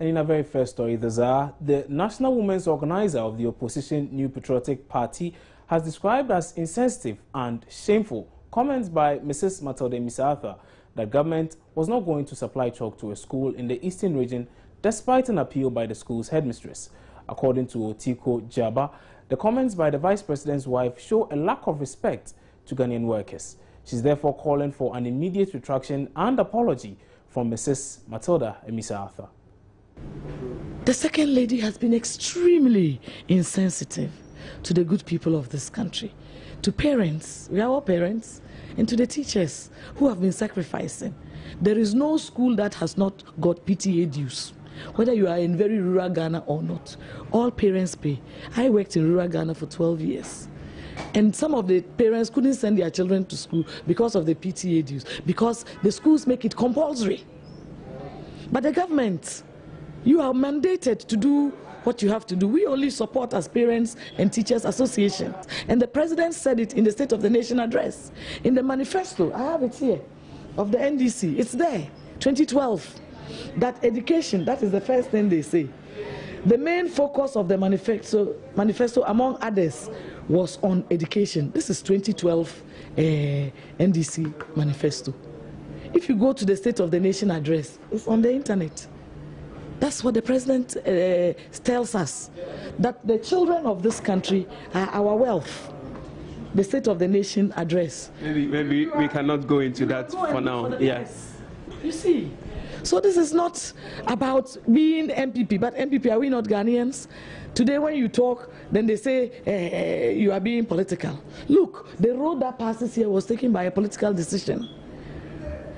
And in our very first story, the National Women's Organizer of the opposition New Patriotic Party has described as insensitive and shameful comments by Mrs. Matilda Emisarthur that government was not going to supply chalk to a school in the eastern region despite an appeal by the school's headmistress. According to Otiko Jaba, the comments by the vice president's wife show a lack of respect to Ghanaian workers. She's therefore calling for an immediate retraction and apology from Mrs. Matilda Emisarthur. The second lady has been extremely insensitive to the good people of this country, to parents, we are all parents, and to the teachers who have been sacrificing. There is no school that has not got PTA dues, whether you are in very rural Ghana or not. All parents pay. I worked in rural Ghana for 12 years. And some of the parents couldn't send their children to school because of the PTA dues, because the schools make it compulsory. But the government, you are mandated to do what you have to do. We only support as parents and teachers associations. And the president said it in the State of the Nation address. In the manifesto, I have it here, of the NDC, it's there, 2012. That education, that is the first thing they say. The main focus of the manifesto among others, was on education. This is 2012 NDC manifesto. If you go to the State of the Nation address, it's on the internet. That's what the president tells us, that the children of this country are our wealth. The State of the Nation address. Maybe we cannot go into that for now. Yes. You see, so this is not about being MPP, but MPP, are we not Ghanaians? Today when you talk, then they say you are being political. Look, the road that passes here was taken by a political decision.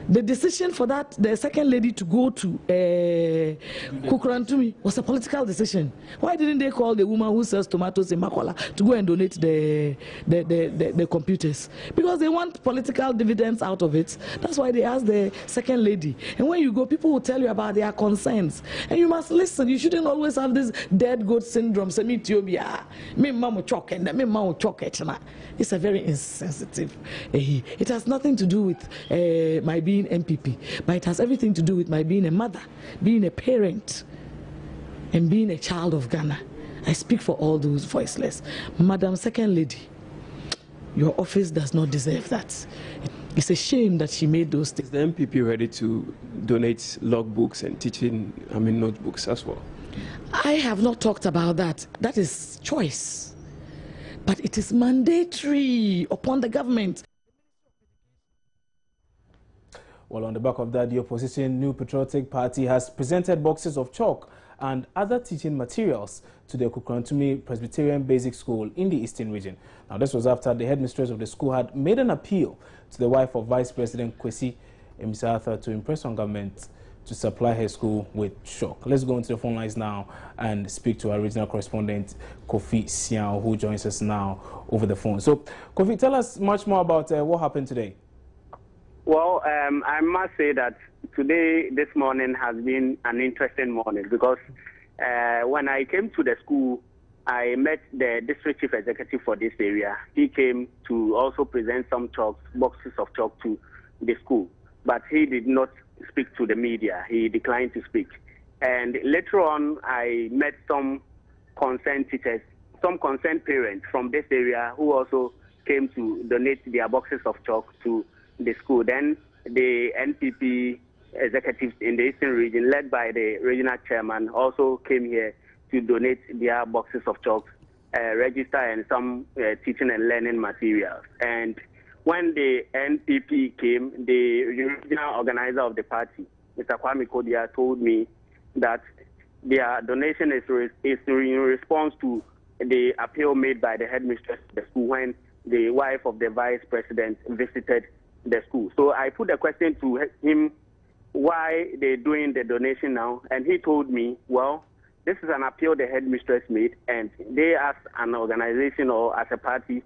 The decision for that, the second lady to go to Kukurantumi was a political decision. Why didn't they call the woman who sells tomatoes in Makola to go and donate the computers? Because they want political dividends out of it. That's why they asked the second lady. And when you go, people will tell you about their concerns. And you must listen. You shouldn't always have this dead goat syndrome. It's a very insensitive. It has nothing to do with my being MPP, but it has everything to do with my being a mother, being a parent, and being a child of Ghana. I speak for all those voiceless. Madam Second Lady, your office does not deserve that. It's a shame that she made those things. Is the MPP ready to donate logbooks and teaching, notebooks as well? I have not talked about that. That is choice. But it is mandatory upon the government. Well, on the back of that, the opposition New Patriotic Party has presented boxes of chalk and other teaching materials to the Kukurantumi Presbyterian Basic School in the Eastern Region. Now, this was after the headmistress of the school had made an appeal to the wife of Vice President Kwesi Emisarthur to impress on government to supply her school with chalk. Let's go into the phone lines now and speak to our regional correspondent, Kofi Siao, who joins us now over the phone. So, Kofi, tell us much more about what happened today. Well, I must say that today, this morning, has been an interesting morning because when I came to the school, I met the district chief executive for this area. He came to also present some boxes of chalk to the school, but he did not speak to the media. He declined to speak. And later on, I met some concerned teachers, some concerned parents from this area who also came to donate their boxes of chalk to the school. Then the NPP executives in the Eastern region, led by the regional chairman, also came here to donate their boxes of chalk, register, and some teaching and learning materials. And when the NPP came, the regional organizer of the party, Mr. Kwame Kodia, told me that their donation is in response to the appeal made by the headmistress of the school when the wife of the vice president visited the school. So I put a question to him, why they're doing the donation now, and he told me, well, this is an appeal the headmistress made, and they as an organization or as a party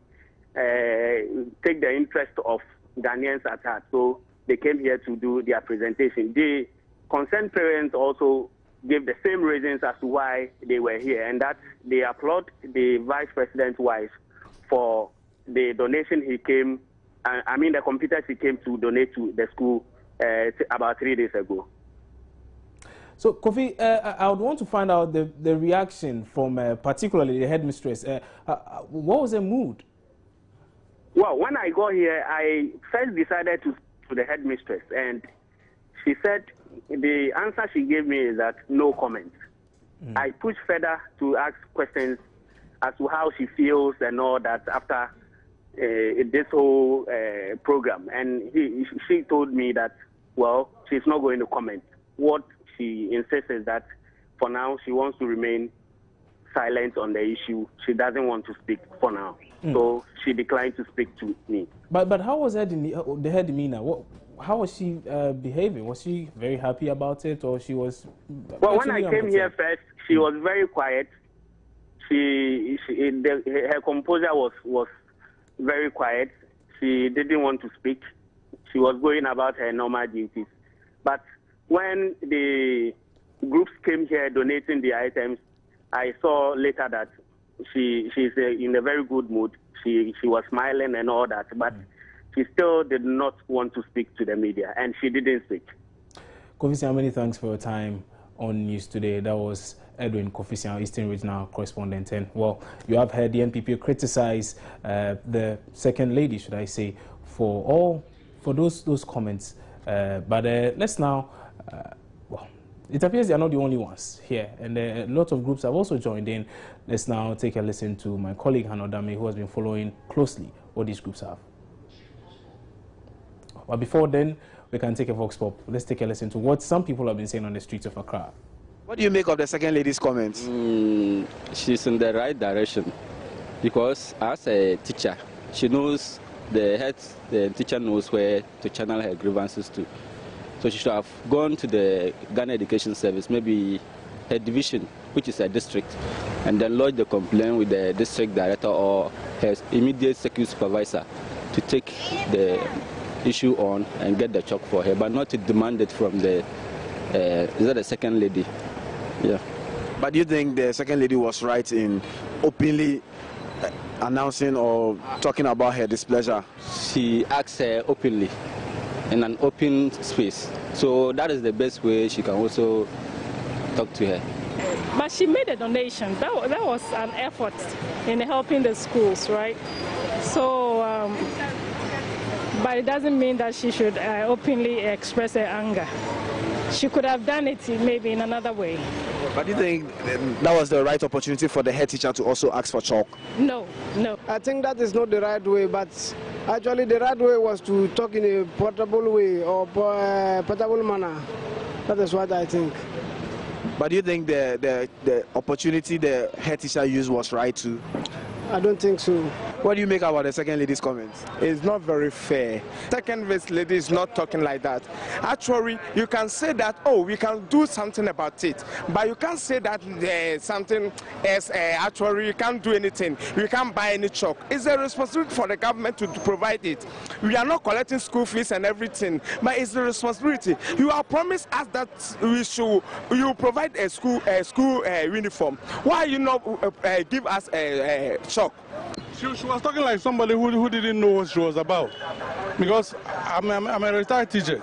take the interest of Ghanaians at heart. So they came here to do their presentation. The concerned parents also gave the same reasons as to why they were here, and that they applaud the vice president's wife for the donation he came, the computers he came to donate to the school about 3 days ago. So, Kofi, I would want to find out the reaction from particularly the headmistress. What was her mood? Well, when I got here, I first decided to the headmistress, and she said the answer she gave me is that no comment. I pushed further to ask questions as to how she feels and all that after this whole program, and she told me that, well, she's not going to comment. What she insists is that for now she wants to remain silent on the issue. She doesn't want to speak for now. So she declined to speak to me. But how was her demeanor? How was she behaving? Was she very happy about it, or she was? Well, when I came here first, she was very quiet. Her composure was very quiet. She didn't want to speak. She was going about her normal duties. But when the groups came here donating the items, I saw later that she's in a very good mood. She was smiling and all that, but she still did not want to speak to the media, and she didn't speak. Kofi, many thanks for your time on News Today. That was Edwin Kofi, Eastern Regional Correspondent. And, well, you have heard the NPP criticize the second lady, should I say, for those comments. But let's now, well, it appears they are not the only ones here, and a lot of groups have also joined in. Let's now take a listen to my colleague Hanodame, who has been following closely what these groups have. But before then, we can take a vox pop. Let's take a listen to what some people have been saying on the streets of Accra. What do you make of the second lady's comments? She's in the right direction, because as a teacher, she knows the teacher knows where to channel her grievances to. So she should have gone to the Ghana Education Service, maybe her division, which is a district, and then lodge the complaint with the district director or her immediate security supervisor to take the issue on and get the chalk for her, but not to demand it from the is that the second lady? Yeah. But do you think the second lady was right in openly announcing or talking about her displeasure? She asked her openly in an open space, so that is the best way she can also talk to her. But she made a donation. That was an effort in helping the schools, right? So, but it doesn't mean that she should openly express her anger. She could have done it maybe in another way. But do you think that was the right opportunity for the head teacher to also ask for chalk? No. I think that is not the right way, but actually the right way was to talk in a portable way or portable manner. That is what I think. But do you think the opportunity the head teacher used was right too? I don't think so. What do you make about the second lady's comments? It's not very fair. Second lady is not talking like that. Actually, you can say that, oh, we can do something about it, but you can't say that something else, actually you can't do anything. You can't buy any chalk. It's a responsibility for the government to provide it. We are not collecting school fees and everything, but it's the responsibility. You have promised us that you provide a school uniform. Why you not give us a chalk? She was talking like somebody who didn't know what she was about, because I'm a retired teacher,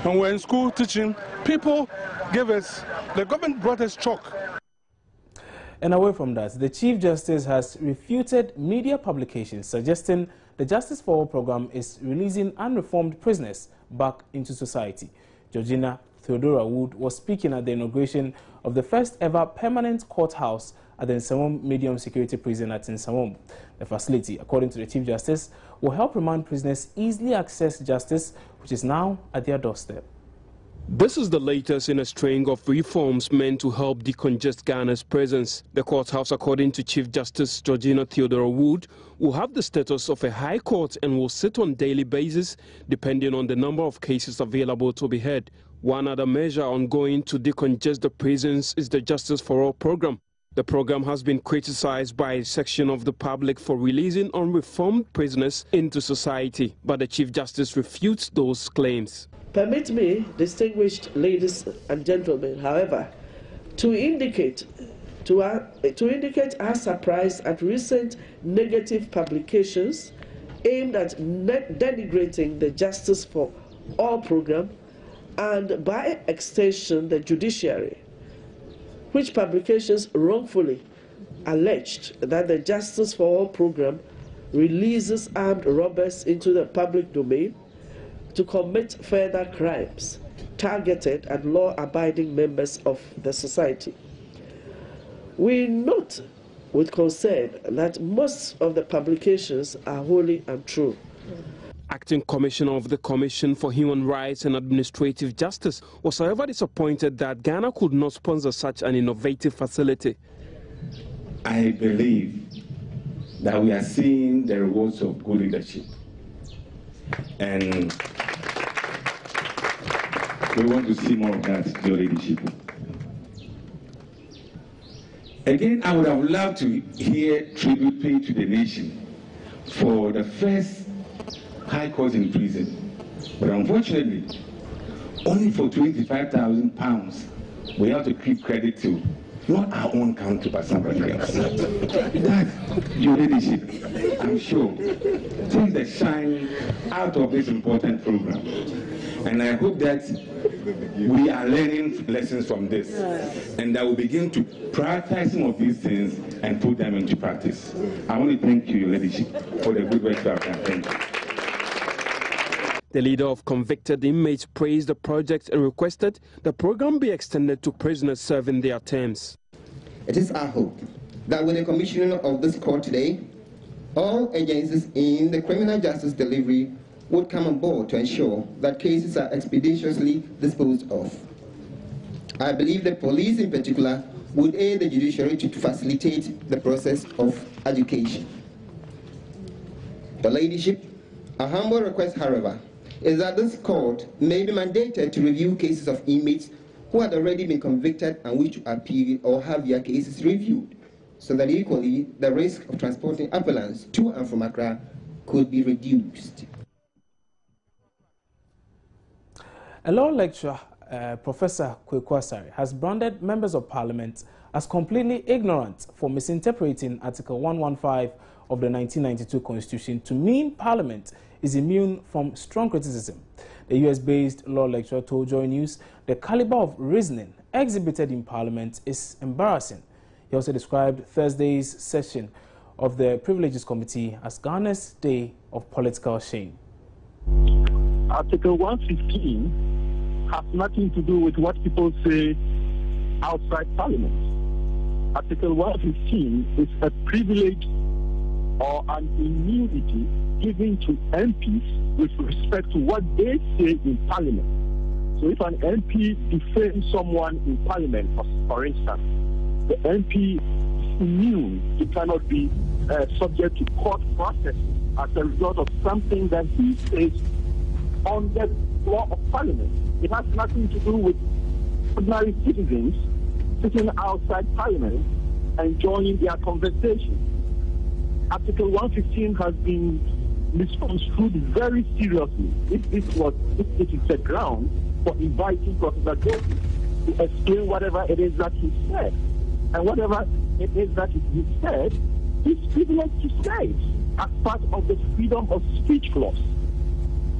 and we're in school teaching. People gave us, the government brought us chalk. And away from that, the Chief Justice has refuted media publications suggesting the Justice for All program is releasing unreformed prisoners back into society. Georgina Theodora Wood was speaking at the inauguration of the first ever permanent courthouse at the Nsamom Medium Security Prison at Nsamom. The facility, according to the Chief Justice, will help remand prisoners easily access justice, which is now at their doorstep. This is the latest in a string of reforms meant to help decongest Ghana's prisons. The courthouse, according to Chief Justice Georgina Theodora Wood, will have the status of a high court and will sit on daily basis, depending on the number of cases available to be heard. One other measure ongoing to decongest the prisons is the Justice for All program. The program has been criticized by a section of the public for releasing unreformed prisoners into society, but the Chief Justice refutes those claims. Permit me, distinguished ladies and gentlemen, however, to indicate our surprise at recent negative publications aimed at denigrating the Justice for All program and by extension the judiciary, which publications wrongfully alleged that the Justice for All program releases armed robbers into the public domain to commit further crimes targeted at law-abiding members of the society. We note with concern that most of the publications are wholly untrue. Acting Commissioner of the Commission for Human Rights and Administrative Justice was however disappointed that Ghana could not sponsor such an innovative facility. I believe that we are seeing the rewards of good leadership, and we want to see more of that, your leadership. Again, I would have loved to hear tribute paid to the nation for the first High Court in prison, but unfortunately, only for £25,000 we have to keep credit to not our own country but somebody else. That, your leadership, I'm sure, takes the shine out of this important program, and I hope that we are learning lessons from this, and that we begin to prioritize some of these things and put them into practice. I want to thank you, your leadership, for the good work you have done. Thank you. The leader of convicted inmates praised the project and requested the program be extended to prisoners serving their terms. It is our hope that with the commissioning of this court today, all agencies in the criminal justice delivery would come on board to ensure that cases are expeditiously disposed of. I believe the police in particular would aid the judiciary to facilitate the process of education. The leadership, a humble request, however, is that this court may be mandated to review cases of inmates who had already been convicted and wish to appeal or have their cases reviewed, so that equally the risk of transporting appellants to and from Accra could be reduced. A law lecturer, Professor Kwekwasari, has branded members of parliament as completely ignorant for misinterpreting Article 115 of the 1992 Constitution to mean Parliament is immune from strong criticism. The US-based law lecturer told Joy News the caliber of reasoning exhibited in Parliament is embarrassing. He also described Thursday's session of the Privileges Committee as Ghana's day of political shame. Article 115 has nothing to do with what people say outside Parliament. Article 115 is a privilege or an immunity given to MPs with respect to what they say in Parliament. So if an MP defames someone in Parliament, for instance, the MP is immune. He cannot be subject to court process as a result of something that he says on the floor of Parliament. It has nothing to do with ordinary citizens sitting outside Parliament and joining their conversation. Article 115 has been misconstrued very seriously. If it is a ground for inviting Professor Doty to explain whatever it is that he said, and whatever it is that he said, he's privileged to say it as part of the freedom of speech clause.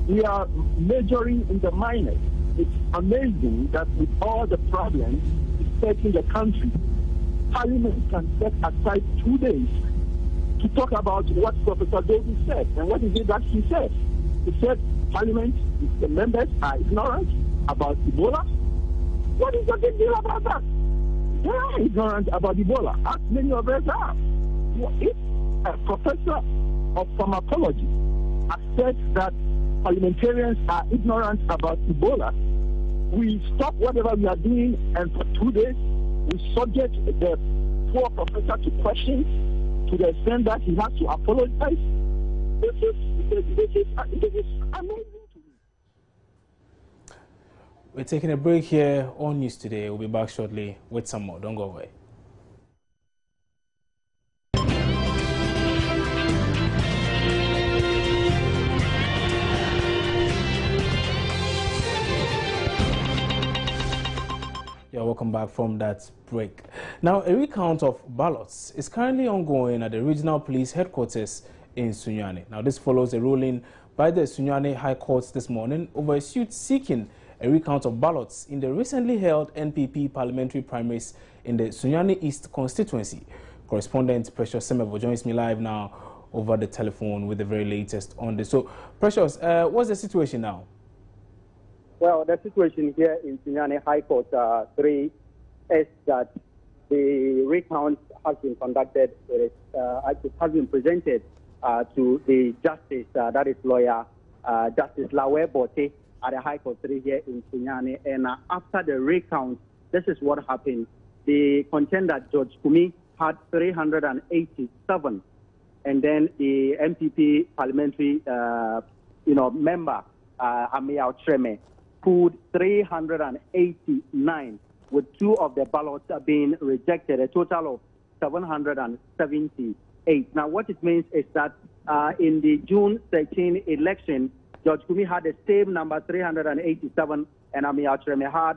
We are majoring in the minors. It's amazing that with all the problems affecting the country, Parliament can set aside 2 days to talk about what Professor Doty said. And what is it that he said? He said Parliament, the members are ignorant about Ebola. What is the big deal about that? They are ignorant about Ebola, as many of us are. If a professor of pharmacology asserts that parliamentarians are ignorant about Ebola, we stop whatever we are doing, and for 2 days we subject the poor professor to questions to the extent that he has to apologize. This is amazing to me. We're taking a break here on News Today. We'll be back shortly with some more. Don't go away. Yeah, welcome back from that break. Now, a recount of ballots is currently ongoing at the Regional Police Headquarters in Sunyani. Now, this follows a ruling by the Sunyani High Court this morning over a suit seeking a recount of ballots in the recently held NPP parliamentary primaries in the Sunyani East constituency. Correspondent Precious Semevo joins me live now over the telephone with the very latest on this. So, Precious, what's the situation now? Well, the situation here in Sunyani High Court 3 is that the recount has been conducted, it has been presented to the justice, that is lawyer Justice Lawe Bote at the High Court 3 here in Sunyani. And after the recount, this is what happened. The contender, George Kumi, had 387. And then the MPP parliamentary member, Amiao Treme, pulled 389, with 2 of the ballots being rejected, a total of 778. Now, what it means is that in the June 13 election, George Kumi had the same number, 387, and Amiao Treme had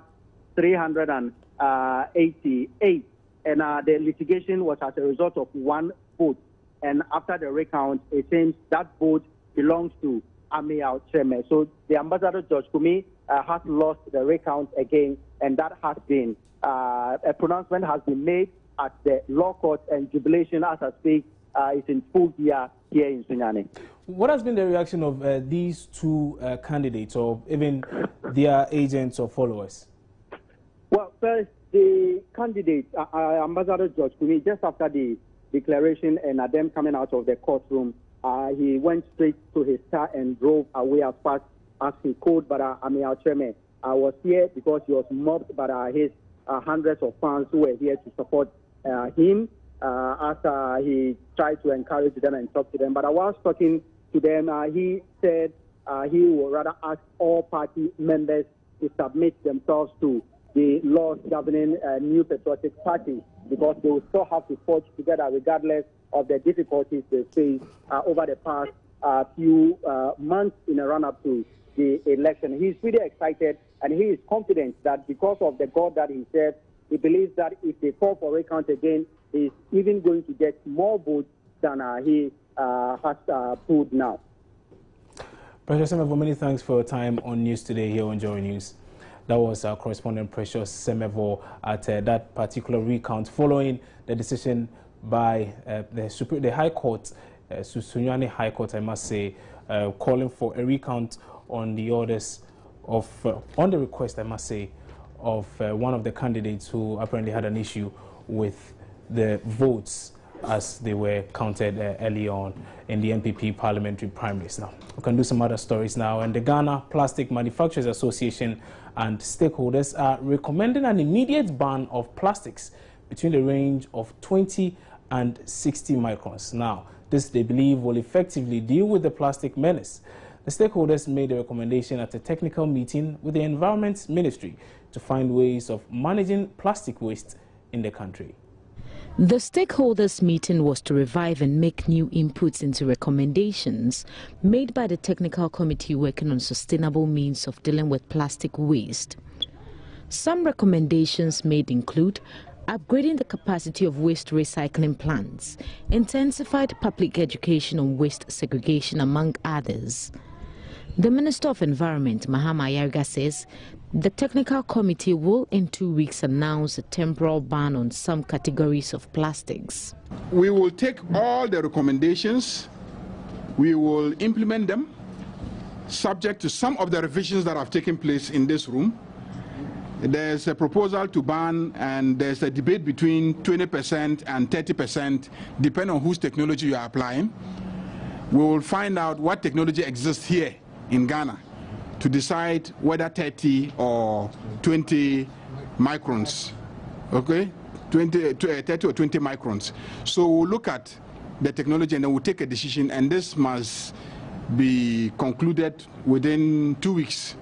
388. And the litigation was as a result of 1 vote. And after the recount, it seems that vote belongs to Amiao Treme. So the Ambassador George Kumi has lost the recount again, and that has been, a pronouncement has been made at the law court, and jubilation, as I speak, is in full gear here in Sunyani. What has been the reaction of these 2 candidates, or even their agents or followers? Well, first, the candidate, Ambassador George Kumi, just after the declaration and them coming out of the courtroom, he went straight to his car and drove away as fast as he could. But Amiao Treme was here because he was mobbed by his hundreds of fans who were here to support him as he tried to encourage them and talk to them. But whilst talking to them, he said he would rather ask all party members to submit themselves to the laws governing New Patriotic Party, because they will still have to forge together regardless of the difficulties they face over the past few months in a run-up to the election. He's really excited, and he is confident that because of the God that he serves, he believes that if they call for recount again, he's even going to get more votes than he has pulled now. Precious Semevo, many thanks for your time on News Today here on Joy News. That was our correspondent Precious Semevo at that particular recount following the decision by the High Court, Sunyani High Court, I must say, calling for a recount on the orders of, on the request, I must say, of one of the candidates who apparently had an issue with the votes as they were counted early on in the NPP parliamentary primaries. Now, we can do some other stories now. And the Ghana Plastic Manufacturers Association and stakeholders are recommending an immediate ban of plastics between the range of 20 and 60 microns. Now, this, they believe, will effectively deal with the plastic menace. The stakeholders made a recommendation at a technical meeting with the Environment Ministry to find ways of managing plastic waste in the country. The stakeholders' meeting was to revive and make new inputs into recommendations made by the technical committee working on sustainable means of dealing with plastic waste. Some recommendations made include upgrading the capacity of waste recycling plants, intensified public education on waste segregation, among others. The Minister of Environment, Mahama Yarga, says the technical committee will in 2 weeks announce a temporal ban on some categories of plastics. We will take all the recommendations, we will implement them, subject to some of the revisions that have taken place in this room. There's a proposal to ban, and there's a debate between 20% and 30%, depending on whose technology you are applying. We will find out what technology exists here in Ghana to decide whether 30 or 20 microns, okay? 30 or 20 microns. So we'll look at the technology and then we'll take a decision, and this must be concluded within 2 weeks.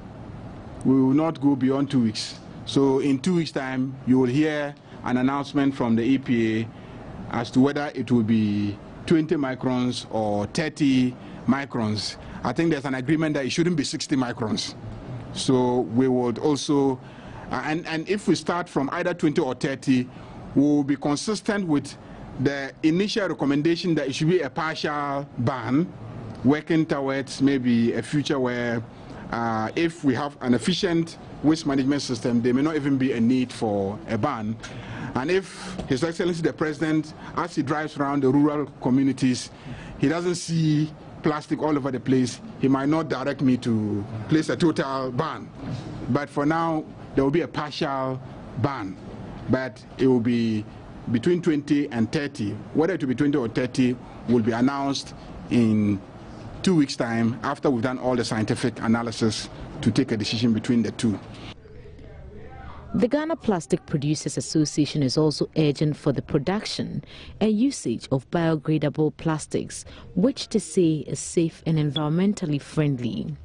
We will not go beyond 2 weeks. So in 2 weeks' time, you will hear an announcement from the EPA as to whether it will be 20 microns or 30 microns. I think there's an agreement that it shouldn't be 60 microns. So we would also, and if we start from either 20 or 30, we will be consistent with the initial recommendation that it should be a partial ban, working towards maybe a future where if we have an efficient waste management system, there may not even be a need for a ban. And if His Excellency the President, as he drives around the rural communities, he doesn't see plastic all over the place, he might not direct me to place a total ban. But for now, there will be a partial ban, but it will be between 20 and 30. Whether it will be 20 or 30 will be announced in 2 weeks' time after we've done all the scientific analysis to take a decision between the two. The Ghana Plastic Producers Association is also urging for the production and usage of biodegradable plastics, which they say is safe and environmentally friendly.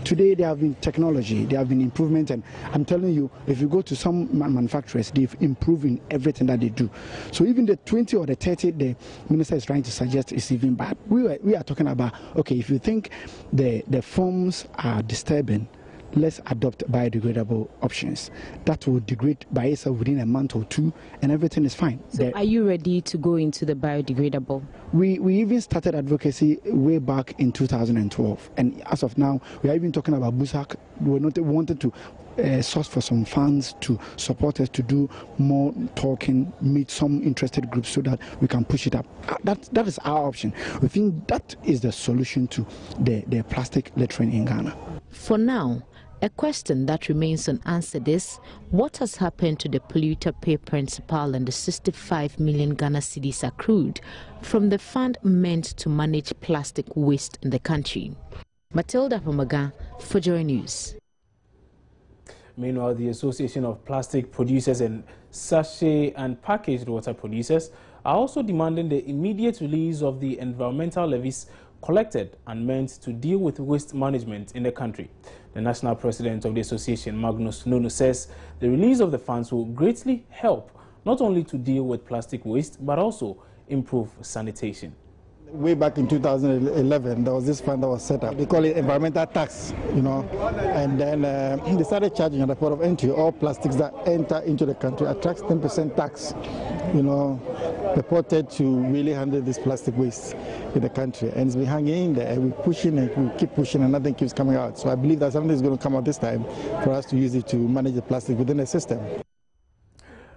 Today there have been technology, there have been improvements, and I'm telling you, if you go to some manufacturers, they've improved in everything that they do. So even the 20 or the 30 the minister is trying to suggest is even bad. We are talking about, okay, if you think the forms are disturbing, let's adopt biodegradable options. That will degrade by itself within a month or two, and everything is fine. So are you ready to go into the biodegradable? We even started advocacy way back in 2012, and as of now, we are even talking about Busak. We wanted to source for some funds to support us to do more talking, meet some interested groups so that we can push it up. That is our option. We think that is the solution to the plastic littering in Ghana. For now, a question that remains unanswered is, what has happened to the polluter pay principle and the 65 million Ghana cedis accrued from the fund meant to manage plastic waste in the country? Matilda Pomaga, for Joy News. Meanwhile, the Association of Plastic Producers and Sachet and Packaged Water Producers are also demanding the immediate release of the environmental levies collected and meant to deal with waste management in the country. The national president of the association, Magnus Nono, says the release of the funds will greatly help not only to deal with plastic waste but also improve sanitation. Way back in 2011, there was this fund that was set up. They call it environmental tax, and then they started charging at the port of entry all plastics that enter into the country attracts 10% tax, purported to really handle this plastic waste in the country. And it's been hanging in there, and we're pushing it, we keep pushing, and nothing keeps coming out. So I believe that something is going to come out this time for us to use it to manage the plastic within the system.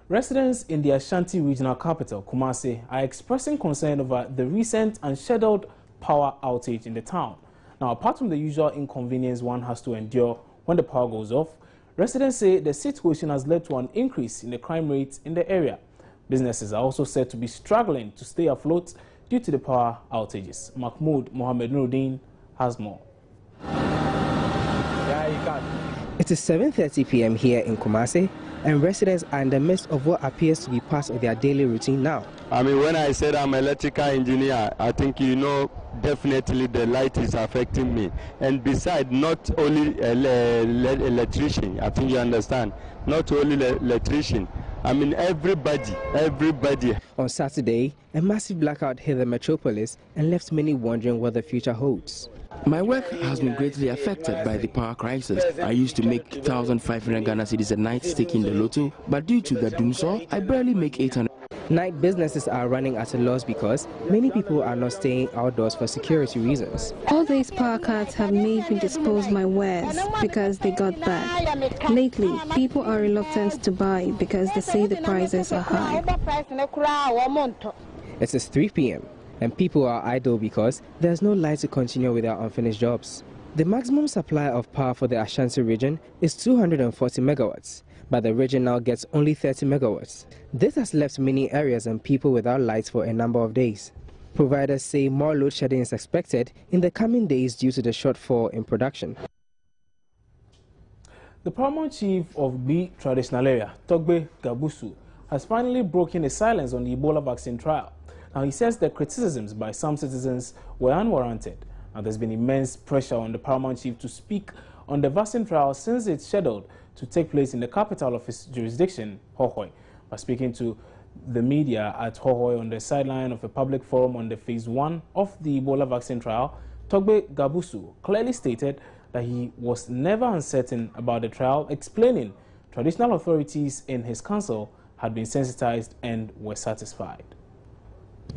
Residents in the Ashanti regional capital, Kumasi, are expressing concern over the recent unscheduled power outage in the town. Now, apart from the usual inconvenience one has to endure when the power goes off, residents say the situation has led to an increase in the crime rates in the area. Businesses are also said to be struggling to stay afloat due to the power outages. Mahmoud Mohammed Nuruddin has more. It is 7:30 p.m. here in Kumasi, and residents are in the midst of what appears to be part of their daily routine now. I mean, when I said I'm an electrical engineer, I think definitely the light is affecting me. And besides, not only electrician, I think you understand, not only electrician, I mean everybody. On Saturday, a massive blackout hit the metropolis and left many wondering what the future holds. My work has been greatly affected by the power crisis. I used to make 1,500 Ghana cedis a night staking the lotto, but due to the doomsaw, I barely make 800. Night businesses are running at a loss because many people are not staying outdoors for security reasons. All these power cuts have made me dispose my wares because they got bad. Lately, people are reluctant to buy because they say the prices are high. It is 3 p.m. and people are idle because there's no light to continue with their unfinished jobs. The maximum supply of power for the Ashanti region is 240 megawatts, but the region now gets only 30 megawatts. This has left many areas and people without lights for a number of days. Providers say more load shedding is expected in the coming days due to the shortfall in production. The paramount chief of B traditional area, Togbe Gabusu, has finally broken the silence on the Ebola vaccine trial. Now, he says the criticisms by some citizens were unwarranted. Now, there's been immense pressure on the paramount chief to speak on the vaccine trial since it's scheduled to take place in the capital of his jurisdiction, Hohoe. By speaking to the media at Hohoe on the sideline of a public forum on the phase 1 of the Ebola vaccine trial, Togbe Gabusu clearly stated that he was never uncertain about the trial, explaining traditional authorities in his council had been sensitized and were satisfied.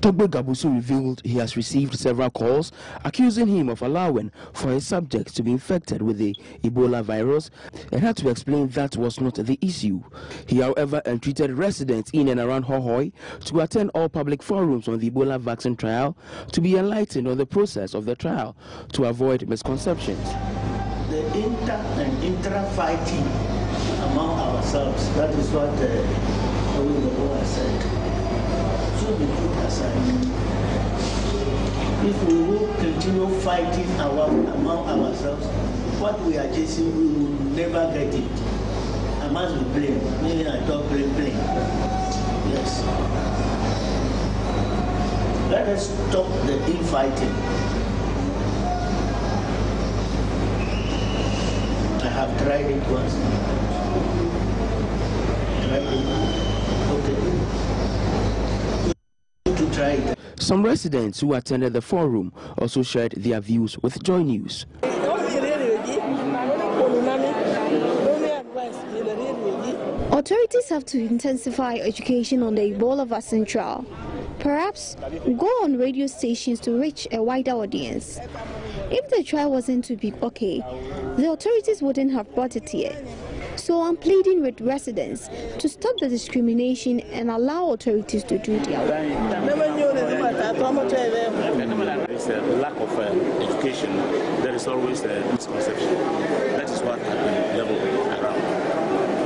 Togbe Gabusu revealed he has received several calls accusing him of allowing for his subjects to be infected with the Ebola virus and had to explain that was not the issue. He, however, entreated residents in and around Hohoi to attend all public forums on the Ebola vaccine trial to be enlightened on the process of the trial to avoid misconceptions. The inter and intra-fighting among ourselves, that is what Owidobo said. Should be put aside. If we will continue fighting among ourselves, what we are chasing, we will never get it. I must be blamed. Maybe I don't blame. Yes. Let us stop the infighting. I have tried it once. Okay. To try it. Some residents who attended the forum also shared their views with Joy News. Authorities have to intensify education on the Ebola vaccine trial. Perhaps go on radio stations to reach a wider audience. If the trial wasn't to be okay, the authorities wouldn't have brought it here. So I'm pleading with residents to stop the discrimination and allow authorities to do their work. There is a lack of education. There is always a misconception. That is what has been leveled around.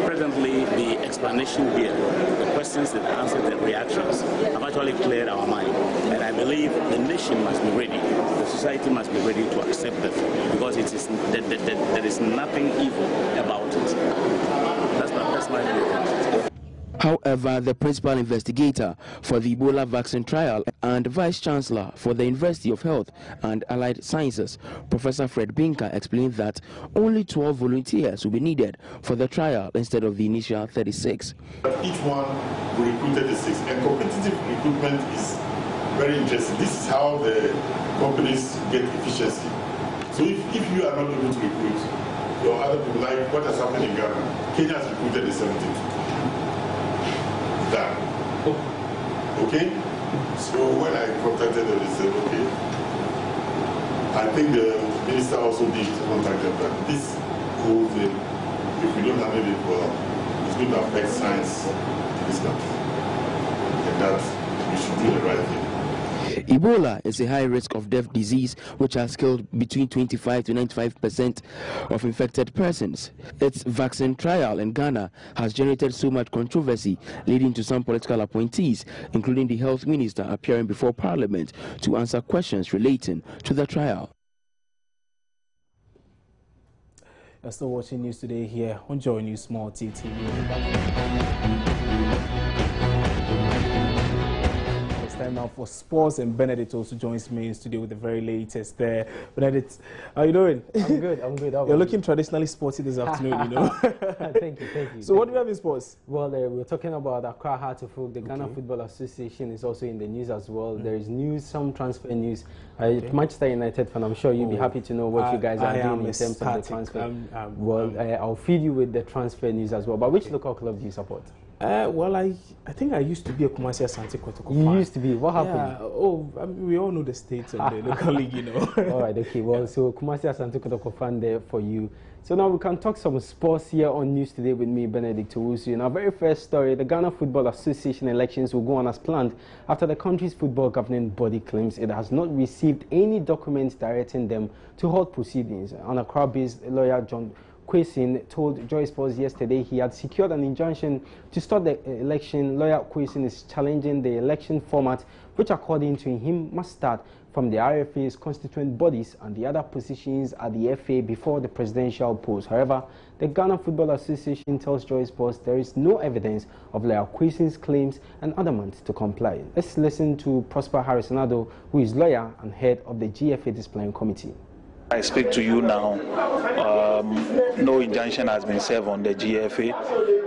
Presently, the explanation here, the questions, the answers, the reactions have actually cleared our mind. And I believe the nation must be ready, the society must be ready to accept that, because it is, there is nothing evil about it. That's my personal view. However, the principal investigator for the Ebola vaccine trial and Vice Chancellor for the University of Health and Allied Sciences, Professor Fred Binka, explained that only 12 volunteers will be needed for the trial instead of the initial 36. Each one will recruit 36, and competitive recruitment is very interesting. This is how the companies get efficiency. So if you are not able to recruit, your other people, like what has happened in Ghana, Kenya has recruited the 17th. Done. Okay? So when I contacted them, they said, okay. I think the minister also did contact them that this whole thing, if we don't handle it well, it's going to affect science in this country. And that we should do the right thing. Ebola is a high risk of death disease which has killed between 25 to 95% of infected persons. Its vaccine trial in Ghana has generated so much controversy, leading to some political appointees, including the health minister, appearing before Parliament to answer questions relating to the trial. You're still watching News Today here on Joy News Small TV. Time now for sports, and Benedict also joins me in studio with the very latest there. Benedict, how are you doing? I'm good, I'm good. You're looking traditionally sporty this afternoon, you know. Thank you. So what do you have in sports? Well, we're talking about Accra Heartful. The Ghana Football Association is also in the news as well. There is news, some transfer news. Manchester United fan, I'm sure you'll be happy to know what you guys are doing in terms of the transfer. I'll feed you with the transfer news as well. But which local club do you support? Well, I think I used to be a Kumasi Asante Kotoko fan. You used to be? What happened? Yeah, we all know the states of the local league, you know. All right, okay. Well, so Kumasi Asante Kotoko fan there for you. So now we can talk some sports here on News Today with me, Benedict Owusu. In our very first story, the Ghana Football Association elections will go on as planned after the country's football governing body claims it has not received any documents directing them to halt proceedings. An Accra-based lawyer, John Kwesing, told Joy Sports yesterday he had secured an injunction to stop the election. Lawyer Kwesing is challenging the election format, which according to him must start from the RFA's constituent bodies and the other positions at the FA before the presidential post. However, the Ghana Football Association tells Joy Sports there is no evidence of Lawyer Kwesing's claims and adamant to comply. Let's listen to Prosper Harrisonado, who is lawyer and head of the GFA Discipline Committee. I speak to you now. No injunction has been served on the GFA.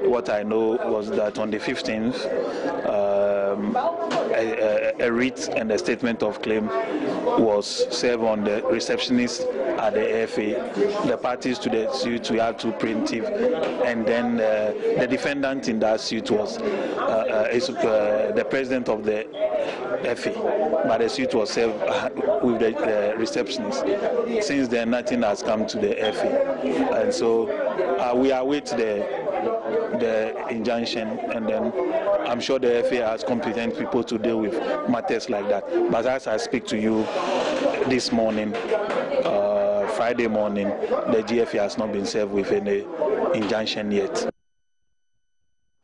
What I know was that on the 15th, a writ and a statement of claim was served on the receptionist at the FA. The parties to the suit, we had two plaintiffs, and then the defendant in that suit was the president of the FA, but the suit was served with the receptionist. Since then, nothing has come to the FA, and so we await the injunction, and then I'm sure the FA has competent people to deal with matters like that. But as I speak to you this morning, Friday morning, the GFA has not been served with any injunction yet.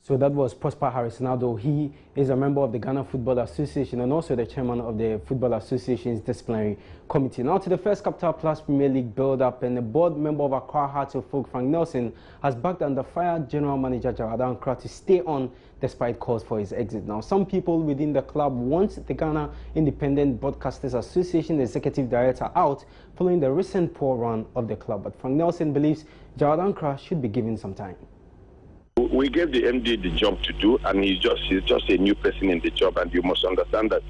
So that was Prosper Harris-Nado. He is a member of the Ghana Football Association and also the chairman of the Football Association's disciplinary committee. Now to the First Capital Plus Premier League build-up, and the board member of Accra Hearts of Oak, Frank Nelson, has backed under fire general manager Jawad Ankra to stay on despite calls for his exit. Now, some people within the club want the Ghana Independent Broadcasters Association executive director out following the recent poor run of the club. But Frank Nelson believes Jawad Ankra should be given some time. We gave the MD the job to do, and he's just a new person in the job, and you must understand that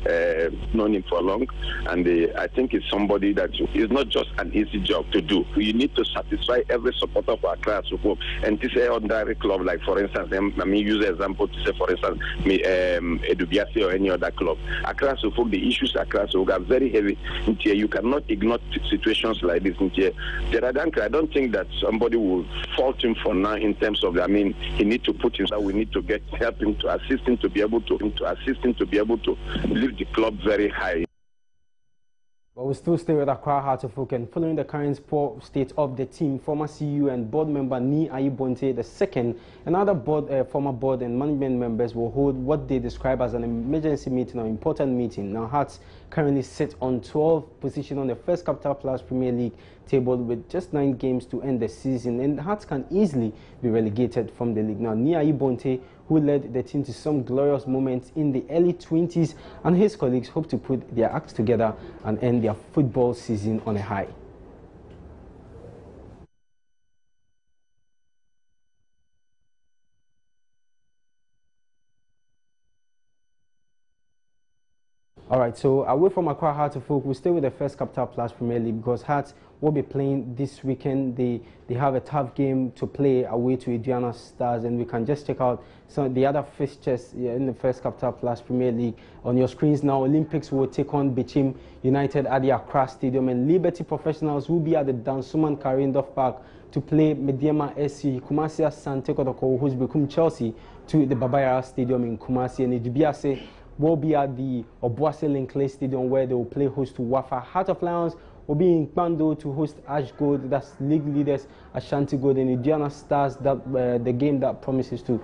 known him for long, and I think it's somebody that is not just an easy job to do. You need to satisfy every supporter of our class support, and to say ordinary club, like for instance, I mean, use an example to say, for instance, Edubiase or any other club. Accra Suffolk, the issues Accra Suffolk are very heavy. You cannot ignore situations like this. I don't think that somebody will fault him for now in terms of, I mean, he need to put in that we need to help him to assist him to be able to lift the club very high. But we still stay with Accra Hearts of Oak, and following the current poor state of the team, former CEO and board member Ni Ayibonte II and other former board and management members will hold what they describe as an emergency meeting or important meeting. Now, Hearts currently sit on 12th position on the First Capital Plus Premier League table with just 9 games to end the season, and Hearts can easily be relegated from the league. Now, Ni Ayibonte, who led the team to some glorious moments in the early 20s, and his colleagues hope to put their acts together and end their football season on a high. All right, so away from Accra Hearts of Oak, we stay with the First Capital Plus Premier League because Hearts will be playing this weekend. They have a tough game to play away to Indiana Stars, and we can just check out some of the other fixtures in the First Capital Plus Premier League on your screens now. Olympics will take on Bichim United at the Accra Stadium, and Liberty Professionals will be at the Dansuman Karindorf Park to play Mediema SC. Kumasi Asante Kotoko, who's become Chelsea, to the Babayara Stadium in Kumasi, and Edubiase will be at the Obuasi Linkley Stadium, where they will play host to Wafa. Heart of Lions will be in Kpando to host Ash Gold, that's league leaders Ashanti Gold, and Indiana Stars, that the game that promises to,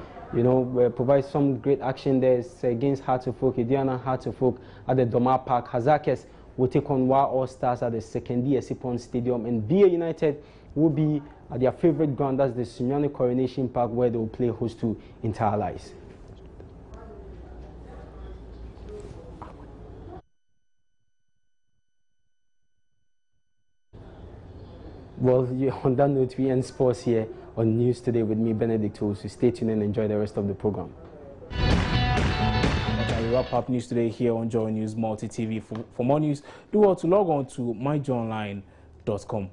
provide some great action there is against Heart of Oak. Indiana Heart of Oak at the Doma Park. Hazakes will take on Wa All Stars at the Sekendi Esipon Stadium, and BA United will be at their favorite ground, that's the Sunyani Coronation Park, where they will play host to Inter Allies. Well, on that note, we end sports here on News Today with me, Benedict Owusu. Stay tuned and enjoy the rest of the program. Okay, we wrap up News Today here on Joy News Multi TV. For more news, do well to log on to myjoyonline.com.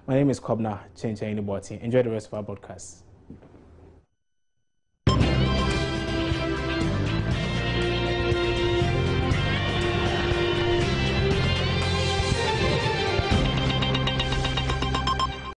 My name is Kobna Chencha Iniboti. Enjoy the rest of our broadcasts.